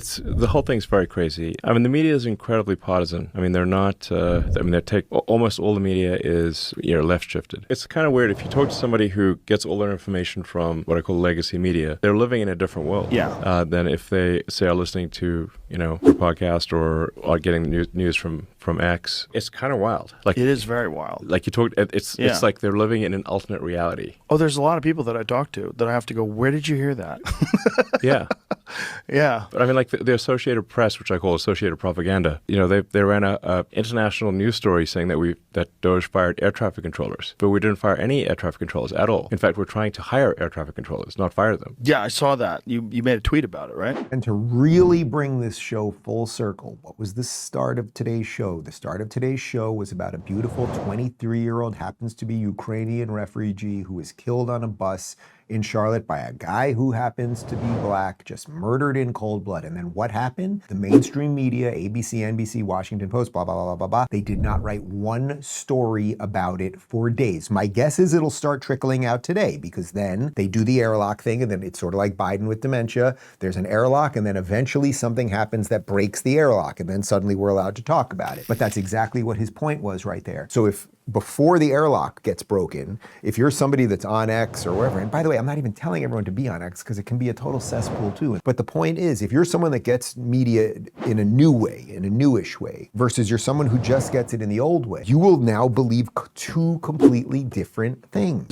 The whole thing's very crazy. I mean, the media is incredibly partisan. I mean, they're not, almost all the media is, left shifted. It's kind of weird. If you talk to somebody who gets all their information from what I call legacy media, they're living in a different world than if they, say, are listening to, a podcast or are getting news from X. It's kind of wild. Like, it is very wild. Like you talked, it's like they're living in an alternate reality. Oh, there's a lot of people that I talk to that I have to go, where did you hear that? Yeah. Yeah. But I mean, like the Associated Press, which I call Associated Propaganda, they ran a international news story saying that Doge fired air traffic controllers, but we didn't fire any air traffic controllers at all. In fact, we're trying to hire air traffic controllers, not fire them. Yeah, I saw that. You made a tweet about it, right? And to really bring this show full circle, what was the start of today's show? The start of today's show was about a beautiful 23-year-old, happens to be Ukrainian refugee, who was killed on a bus in Charlotte by a guy who happens to be black, just murdered in cold blood. And then what happened? The mainstream media, ABC, NBC, Washington Post, blah, blah, blah, blah, blah, they did not write one story about it for days. My guess is it'll start trickling out today, because then they do the airlock thing, and then it's sort of like Biden with dementia. There's an airlock, and then eventually something happens that breaks the airlock, and then suddenly we're allowed to talk about it. But that's exactly what his point was right there. So if before the airlock gets broken, if you're somebody that's on X or wherever, and by the way, I'm not even telling everyone to be on X because it can be a total cesspool too. But the point is, if you're someone that gets media in a new way, in a newish way, versus you're someone who just gets it in the old way, you will now believe two completely different things.